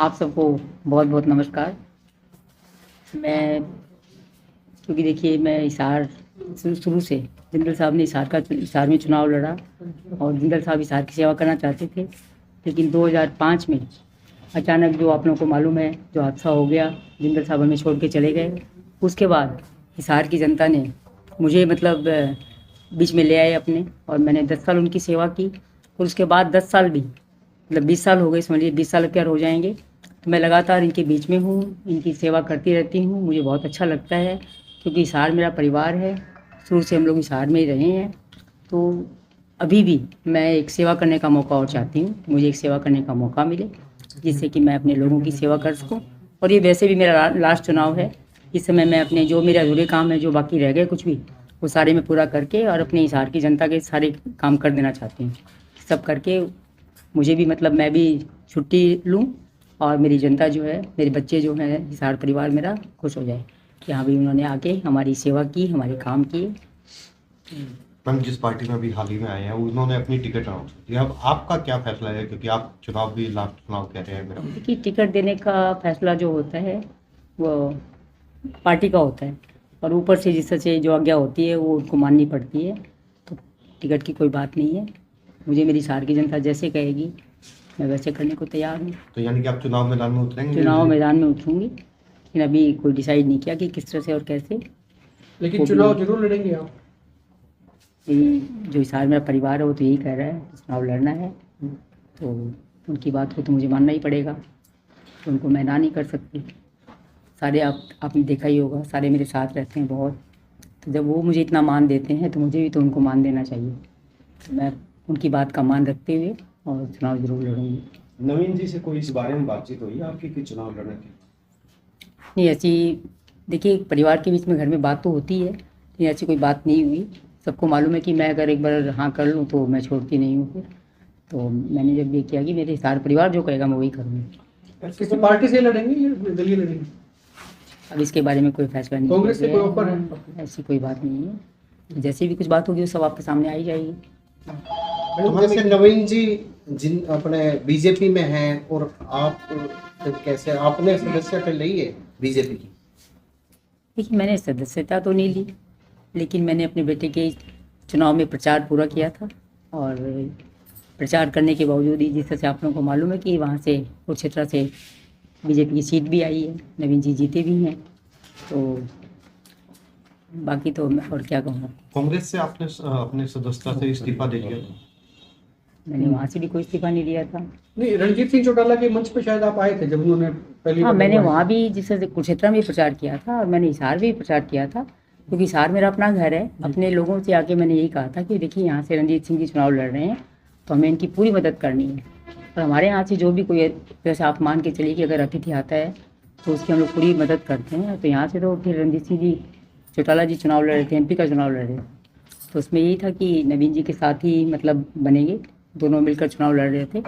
आप सबको बहुत बहुत नमस्कार। मैं क्योंकि देखिए मैं हिसार शुरू से जिंदल साहब ने हिसार में चुनाव लड़ा और जिंदल साहब हिसार की सेवा करना चाहते थे, लेकिन 2005 में अचानक जो आप लोगों को मालूम है जो हादसा हो गया, जिंदल साहब हमें छोड़ के चले गए। उसके बाद हिसार की जनता ने मुझे बीच में ले आए अपने, और मैंने 10 साल उनकी सेवा की। और उसके बाद 10 साल भी 20 साल हो गए, समझिए 20 साल प्यार हो जाएंगे। तो मैं लगातार इनके बीच में हूँ, इनकी सेवा करती रहती हूँ। मुझे बहुत अच्छा लगता है क्योंकि हिसार मेरा परिवार है, शुरू से हम लोग हिसार में ही रहे हैं। तो अभी भी मैं एक सेवा करने का मौका और चाहती हूँ, मुझे एक सेवा करने का मौका मिले जिससे कि मैं अपने लोगों की सेवा कर सकूँ। और ये वैसे भी मेरा लास्ट चुनाव है। इस समय मैं अपने जो मेरे अधूरे काम है, जो बाकी रह गए कुछ भी, वो सारे मैं पूरा करके और अपने हिसार की जनता के सारे काम कर देना चाहती हूँ। सब करके मुझे भी मैं भी छुट्टी लूँ और मेरी जनता जो है, मेरे बच्चे जो हैं, हिसार परिवार मेरा खुश हो जाए कि हाँ भाई उन्होंने आके हमारी सेवा की, हमारे काम किए। मैम, जिस पार्टी में अभी हाल ही में आए हैं उन्होंने अपनी टिकट अनाउंस की। अब आपका क्या फैसला है, क्योंकि आप चुनाव भी लास्ट चुनाव कह रहे हैं मेरा। देखिए टिकट देने का फैसला जो होता है वो पार्टी का होता है, और ऊपर से जिससे जो आज्ञा होती है वो उनको माननी पड़ती है। तो टिकट की कोई बात नहीं है, मुझे मेरी हिसार की जनता जैसे कहेगी मैं वैसे करने को तैयार हूँ। तो यानी कि आप चुनाव मैदान में उतरेंगे? चुनाव मैदान में उतरूँगी, लेकिन अभी कोई डिसाइड नहीं किया कि किस तरह से और कैसे। लेकिन चुनाव जरूर लड़ेंगे आप? जो हिसार मेरा परिवार है वो तो यही कह रहा है चुनाव लड़ना है, तो उनकी बात को तो मुझे मानना ही पड़ेगा, तो उनको मैं ना नहीं कर सकती। सारे आपने देखा ही होगा, सारे मेरे साथ रहते हैं बहुत, तो जब वो मुझे इतना मान देते हैं तो मुझे भी तो उनको मान देना चाहिए। तो मैं उनकी बात का मान रखते हुए और चुनाव जरूर लड़ूंगी। नवीन जी से कोई इस बारे में बातचीत हुई आपकी कि चुनाव लड़ने की? नहीं ऐसी, देखिए परिवार के बीच में घर में बात तो होती है, लेकिन ऐसी कोई बात नहीं हुई। सबको मालूम है कि मैं अगर एक बार हाँ कर लूँ तो मैं छोड़ती नहीं हूँ फिर। तो मैंने जब ये किया कि मेरे सारे परिवार जो कहेगा मैं वही करूँगी। किसी पार्टी से लड़ेंगे या दलीय लड़ेंगे? अब इसके बारे में कोई फैसला नहीं कांग्रेस से किया कोई गया ऑफर है, है? ऐसी कोई बात नहीं है। जैसे भी कुछ बात होगी वो सब आपके सामने आई जाएगी। मैडम, जैसे नवीन जी जिन अपने बीजेपी में हैं और आप कैसे आपने सदस्यता ली है बीजेपी की? देखिए मैंने सदस्यता तो नहीं ली, लेकिन मैंने अपने बेटे के चुनाव में प्रचार पूरा किया था, और प्रचार करने के बावजूद ही जिस तरह से आप लोगों को मालूम है कि वहाँ से कुरुक्षेत्र से बीजेपी की सीट भी आई है, नवीन जी जीते भी हैं। तो बाकी तो मैं और क्या कहूँगा। कांग्रेस से आपने अपने सदस्यता से इस्तीफा दे दिया था? मैंने वहाँ से भी कोई इस्तीफा नहीं दिया था। नहीं, रणजीत सिंह चौटाला के मंच पे शायद आप आए थे जब उन्होंने पहली हाँ बार मैंने लगवाई वहाँ थी। भी जिस तरह से कुरुक्षेत्र में भी प्रचार किया था, और मैंने हिसार में भी प्रचार किया था, क्योंकि हिसार मेरा अपना घर है। अपने लोगों से आके मैंने यही कहा था कि देखिए यहाँ से रणजीत सिंह जी चुनाव लड़ रहे हैं तो हमें इनकी पूरी मदद करनी है, और हमारे यहाँ से जो भी कोई, जैसे आप मान के चलिए कि अगर अतिथि आता है तो उसकी हम लोग पूरी मदद करते हैं। तो यहाँ से तो फिर रणजीत सिंह जी चौटाला जी चुनाव लड़ रहे थे, MP का चुनाव लड़ रहे थे, तो उसमें यही था कि नवीन जी के साथ ही बनेंगे, दोनों मिलकर चुनाव लड़ रहे थे।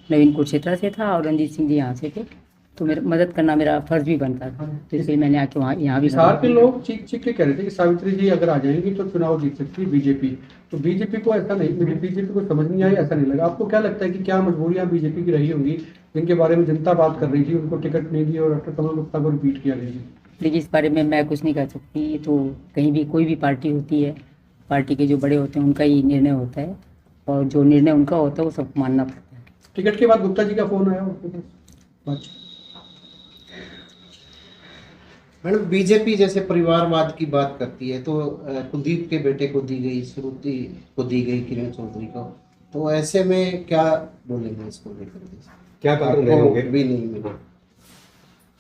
नवीन कुरुक्षेत्र से था और रणजीत सिंह जी यहाँ से थे, तो मेरा मदद करना मेरा फर्ज भी बनता था, तो इसलिए मैंने आके वहाँ यहाँ भी हिसार के लोग चीख चीख के कह रहे थे कि सावित्री जी अगर आ जाएंगी तो चुनाव जीत सकती है बीजेपी। तो बीजेपी को ऐसा नहीं, मुझे बीजेपी को समझ नहीं आई, ऐसा नहीं लगा। आपको क्या लगता है कि क्या मजबूरियां बीजेपी की रही होंगी जिनके बारे में जनता बात कर रही थी, उनको टिकट नहीं दी और डॉक्टर कमल गुप्ता को रिपीट किया गया? देखिए इस बारे में मैं कुछ नहीं कह सकती, ये तो कहीं भी कोई भी पार्टी होती है, पार्टी के जो बड़े होते हैं उनका ही निर्णय होता है, और जो निर्णय उनका होता है वो सबको मानना पड़ता है। टिकट के बाद गुप्ता जी का फोन आया आपके पास? मैडम, बीजेपी जैसे परिवारवाद की बात करती है तो कुलदीप के बेटे को दी गई, श्रुति को दी गई, किरण चौधरी को, तो ऐसे में क्या बोलेंगे इसको लेकर? क्या कारण रहे होंगे? भी नहीं मिला।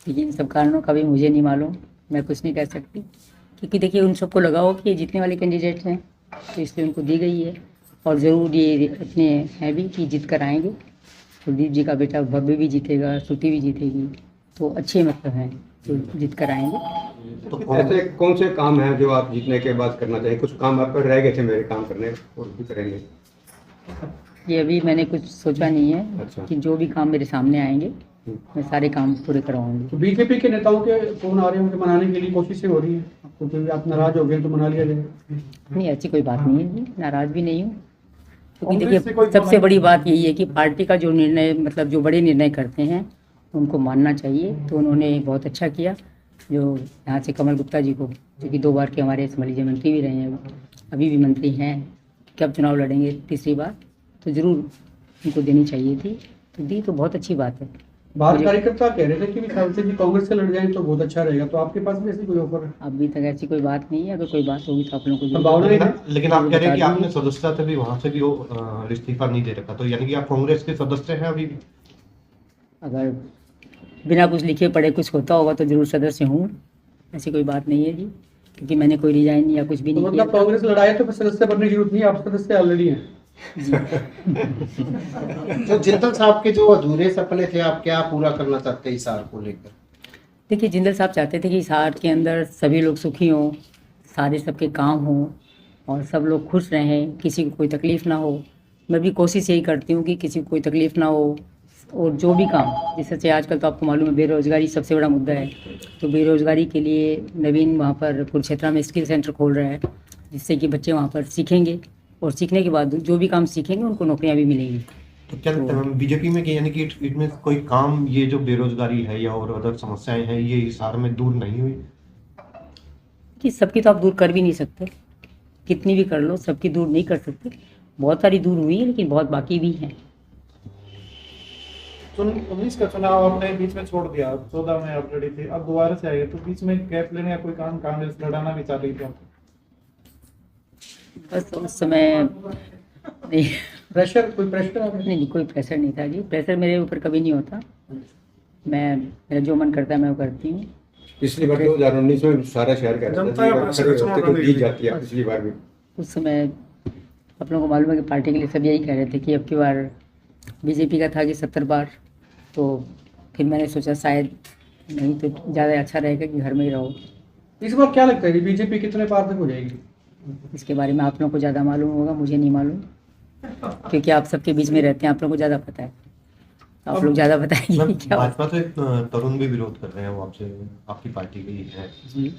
लेकिन इन सब कारणों का भी मुझे नहीं मालूम, मैं कुछ नहीं कह सकती, क्योंकि देखिए उन सबको लगा हो कि ये जीतने वाले कैंडिडेट हैं तो इसलिए उनको दी गई है, और ज़रूर ये अपने हैं भी कि जीत कर आएंगे। कुलदीप जी का बेटा भव्य भी जीतेगा, श्रुति भी जीतेगी, तो अच्छे हैं जो जीत कर आएंगे। तो ऐसे कौन से काम हैं जो आप जीतने के बाद करना चाहिए? कुछ काम आप पर रह गए थे मेरे काम करने, और भी करेंगे? ये अभी मैंने कुछ सोचा नहीं है। अच्छा। कि जो भी काम मेरे सामने आएंगे मैं सारे काम पूरे करवाऊंगी। तो बीजेपी के नेताओं के फोन आ रहे हैं, उनके मनाने के लिए कोशिशें हो रही है, क्योंकि आप नाराज हो गए तो मना लिया जाए। नहीं ऐसी कोई बात नहीं है जी, नाराज़ भी नहीं हूँ, क्योंकि कांग्रेस से देखिए कोई सबसे बड़ी बात यही है कि पार्टी का जो निर्णय जो बड़े निर्णय करते हैं उनको मानना चाहिए। तो उन्होंने बहुत अच्छा किया, जो यहाँ से कमल गुप्ता जी को, जो कि 2 बार के हमारे समझ मंत्री भी रहे हैं, अभी भी मंत्री हैं, कब चुनाव लड़ेंगे तीसरी बार, तो ज़रूर उनको देनी चाहिए थी, तो दी, तो बहुत अच्छी बात है। बाहर मुझे- कार्यकर्ता कह रहे थे कि सावित्री जी कांग्रेस से लड़ जाएं तो बहुत अच्छा रहेगा, तो आपके पास भी ऐसी कोई ऑफर है? अभी तक ऐसी कोई बात नहीं है, अगर कोई बात होगी तो आप लोगों को जरूर संभावना ही बताऊंगा। लेकिन आप कह रहे हैं कि बता आपने दूंगी। सदस्यता से भी वहां से भी वो इस्तीफा नहीं दे रखा, तो यानी कि आप कांग्रेस के सदस्य हैं अभी भी? अगर बिना कुछ लिखे पढ़े कुछ होता होगा तो जरूर सदस्य हूँ, ऐसी कोई बात नहीं है जी, क्योंकि मैंने कोई रिजाइन या कुछ भी तो नहीं मतलब किया। कांग्रेस लड़ाई तो फिर सदस्य बनने की जरूरत नहीं है, आप सदस्य ऑलरेडी हैं। तो जिंदल साहब के जो अधूरे सपने थे, आप क्या पूरा करना चाहते हैं हिसार को लेकर? देखिए, जिंदल साहब चाहते थे कि हिसार के अंदर सभी लोग सुखी हों, सारे सबके काम हों और सब लोग खुश रहें, किसी को कोई तकलीफ़ ना हो। मैं भी कोशिश यही करती हूँ कि किसी को कोई तकलीफ़ ना हो, और जो भी काम, जैसे आजकल तो आपको मालूम है बेरोज़गारी सबसे बड़ा मुद्दा है, तो बेरोज़गारी के लिए नवीन वहाँ पर कुरुक्षेत्र में स्किल सेंटर खोल रहा है, जिससे कि बच्चे वहाँ पर सीखेंगे और सीखने के बाद जो भी काम सीखेंगे उनको नौकरियाँ भी मिलेंगी। तो क्या लगता है बीजेपी में कि यानी कि इनमें कोई काम, ये जो बेरोजगारी है या और अदर समस्याएं हैं, ये हिसार में दूर नहीं हुई? कि सबकी तो आप दूर कर भी नहीं सकते, कितनी भी कर लो सबकी दूर नहीं कर सकते। बहुत सारी दूर हुई है, लेकिन बहुत बाकी भी हैं। 19 का चुनाव आपने बीच में छोड़ दिया, 14 में आप लड़ी थी, अब दोबारा से आए, तो बीच में गैप लेने का कोई काम कांग्रेस लड़ाना भी चाह रही थी आपको? बस उस समय नहीं, प्रेशर, कोई प्रेशर है? नहीं कोई प्रेशर नहीं था जी, प्रेशर मेरे ऊपर कभी नहीं होता। मेरा जो मन करता है मैं वो करती हूँ। पिछली बार 2019 में सारा शहर कह रहा जनता का था प्रेशर चुनाव तो दी लड़ी। जाती है पिछली बार भी। उस समय आप लोगों को मालूम है कि पार्टी के लिए सब यही कह रहे थे कि अब की बार बीजेपी का था कि 70 बार, तो फिर मैंने सोचा शायद नहीं तो ज़्यादा अच्छा रहेगा कि घर में ही रहो। इस बार क्या लगता है बीजेपी कितने पार तक हो जाएगी? इसके बारे में आप लोगों को ज़्यादा मालूम होगा, मुझे नहीं मालूम, क्योंकि आप सबके बीच में रहते हैं, आप लोगों को ज़्यादा पता है, आप लोग ज़्यादा बताएंगे क्या। भाजपा से तरुण भी विरोध कर रहे हैं, वो आपसे, आपकी पार्टी के ही है जी,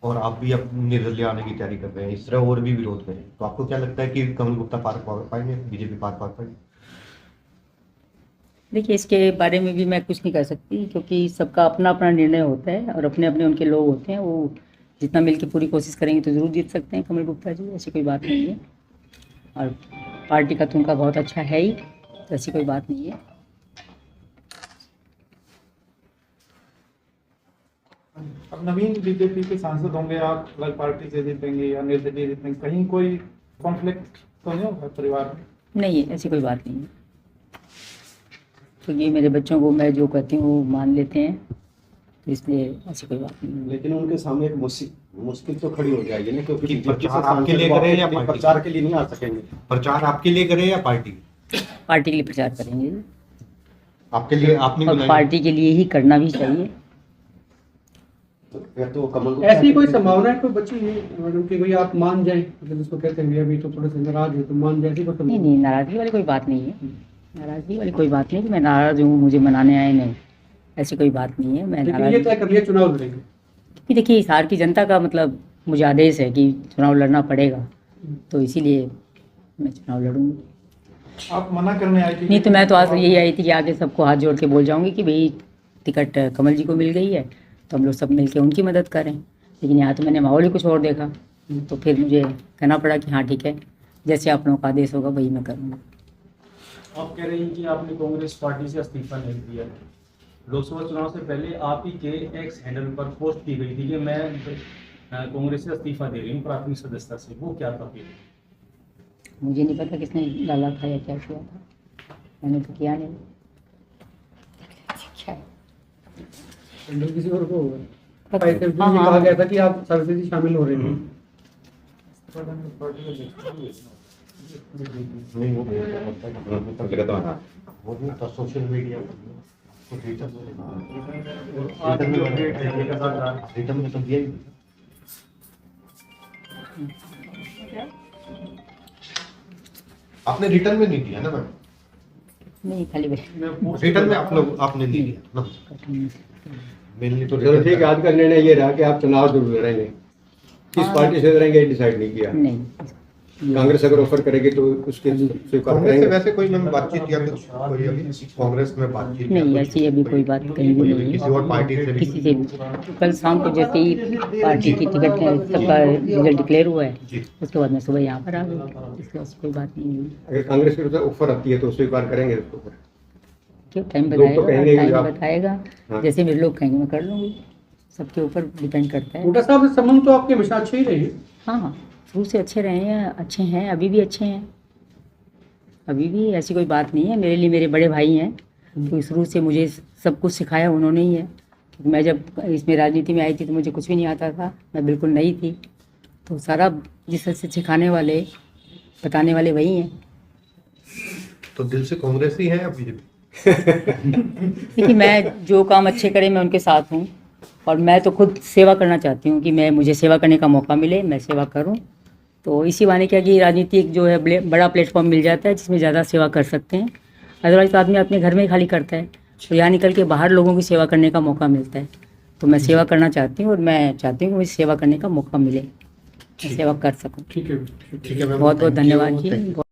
और आप भी अब निर्दलीय आने की तैयारी कर रहे हैं, इस तरह और भी विरोध करें, तो आपको क्या लगता है कि कमल गुप्ता पार पाएंगे, बीजेपी पार पाएगी? देखिए इसके बारे में भी मैं कुछ नहीं कर सकती, क्योंकि सबका अपना अपना निर्णय होता है और अपने अपने उनके लोग होते हैं, वो जितना मिल के पूरी कोशिश करेंगे तो ज़रूर जीत सकते हैं कमल गुप्ता जी, ऐसी कोई बात नहीं है। और पार्टी का तो उनका बहुत अच्छा है ही, तो ऐसी कोई बात नहीं है। अब नवीन बीजेपी के सांसद होंगे, आप अलग पार्टी से जीतेंगे या निर्दलीय जीतेंगे, कहीं कोई कॉन्फ्लिक्ट तो नहीं होगा परिवार में? नहीं, ऐसी कोई बात नहीं है, क्योंकि मेरे बच्चों को मैं जो कहती हूँ वो मान लेते हैं, तो इसलिए ऐसी कोई बात नहीं है। लेकिन उनके सामने एक मुश्किल तो खड़ी हो जाएगी ना, क्योंकि कि बीजेपी से प्रचार आपके लिए सांसद करें या अपने पार्टी? प्रचार के लिए नहीं आ सकेंगे। प्रचार आपके लिए करें या पार्टी? पार्टी के लिए प्रचार करेंगे आपके लिए आपने और बुलाई? पार्टी के लिए ही करना भी चाहिए। या तो कमल गुप्ता ऐसी कोई संभावना है कोई बची है मैडम कि भाई आप मान जाएं, मतलब जिसको कहते हैं अभी तो थोड़े से नाराज है तो मान जाए, ऐसी कोई नहीं संभावना? नहीं, नाराज़गी वाली कोई बात नहीं है, नाराज़गी वाली कोई बात नहीं कि मैं नाराज़ हूँ, मुझे मनाने आए, नहीं, ऐसी कोई बात नहीं है। मैं लेकिन ये नाराज़, तय कर लिया चुनाव लड़ेंगे? कि देखिए हिसार की जनता का मतलब मुझे आदेश है कि चुनाव लड़ना पड़ेगा, तो इसीलिए मैं चुनाव लड़ूंगी। आप मना करने आई थी? नहीं तो मैं तो आज यही आई थी कि आगे सबको हाथ जोड़ के बोल जाऊंगी कि भाई टिकट कमल जी को मिल गई है, तो हम लोग सब मिलके उनकी मदद करें। लेकिन यहाँ तो मैंने माहौल ही कुछ और देखा, तो फिर मुझे कहना पड़ा कि हाँ ठीक है, जैसे आप लोगों का आदेश होगा वही मैं करूँगा। आप कह रही हैं कि आपने कांग्रेस पार्टी से इस्तीफा नहीं दिया। लोकसभा चुनाव से पहले आप ही के एक्स हैंडल पर पोस्ट की गई थी कि मैं कांग्रेस से इस्तीफा दे रही हूँ प्राथमिक सदस्यता से, वो क्या था फिर? मुझे नहीं पता किसने डाला था या क्या किया था, मैंने तो किया नहीं। क्या हैंडल किसी और को होगा? पता- ISFB में हाँ, हाँ। कहा गया था कि आप सावित्री जी शामिल हो रहे थे। नहीं, वो वो भी था सोशल मीडिया तो रिटर्न में तो दिया ही नहीं। आपने रिटर्न में नहीं दिया ना मैम? नहीं, खाली रिटर्न में आप लोग आपने नहीं दिया ना, मेनली तो चलो ठीक है, आज का निर्णय ये रहा कि आप चुनाव जरूर लड़ेंगे, किस हाँ। पार्टी से लड़ेंगे ये डिसाइड नहीं किया। नहीं। कांग्रेस अगर ऑफर करेगी तो उसके स्वीकार कांग्रेस से करेंगे? वैसे कोई मैम बातचीत या कुछ कोई अभी कांग्रेस में बातचीत या नहीं, कुछ- ऐसी अभी कोई बात कहीं भी नहीं किसी है और पार्टी से भी किसी से भी। कल शाम को जैसे ही पार्टी की टिकट सबका रिजल्ट डिक्लेयर हुआ है, जी उसके बाद मैं सुबह यहाँ पर आ गई, इसके बाद कोई बात नहीं हुई। अगर कांग्रेस की तरफ से ऑफर आती है तो स्वीकार करेंगे उसको? क्यों, टाइम लोग तो कहेंगे कि बताएगा, आप- टाइम बताएगा, हाँ। जैसे मेरे लोग कहेंगे मैं कर लूँगी, सबके ऊपर डिपेंड करता है। कोटा साहब से संबंध तो आपके हमेशा अच्छे ही रहे हैं। हाँ हाँ, शुरू से अच्छे रहे हैं, अच्छे हैं, अभी भी अच्छे हैं, अभी भी ऐसी कोई बात नहीं है। मेरे लिए मेरे बड़े भाई हैं, तो शुरू से मुझे सब कुछ सिखाया उन्होंने ही है। क्योंकि मैं जब इसमें राजनीति में आई थी तो मुझे कुछ भी नहीं आता था, मैं बिल्कुल नई थी, तो सारा जिस तरह से सिखाने वाले बताने वाले वही हैं। तो दिल से कांग्रेस ही है या बीजेपी? देखिए, मैं जो काम अच्छे करे मैं उनके साथ हूँ, और मैं तो खुद सेवा करना चाहती हूँ कि मुझे सेवा करने का मौका मिले, मैं सेवा करूँ। तो इसी बहाने क्या कि राजनीति एक जो है बड़ा प्लेटफॉर्म मिल जाता है जिसमें ज़्यादा सेवा कर सकते हैं। अदरवाइज तो आदमी अपने घर में ही खाली करता है, तो यहाँ निकल के बाहर लोगों की सेवा करने का मौका मिलता है। तो मैं सेवा करना चाहती हूँ, और मैं चाहती हूँ कि मुझे सेवा करने का मौका मिले, मैं सेवा कर सकूँ। ठीक है। ठीक है मैम, बहुत बहुत thank you, धन्यवाद thank you। जी।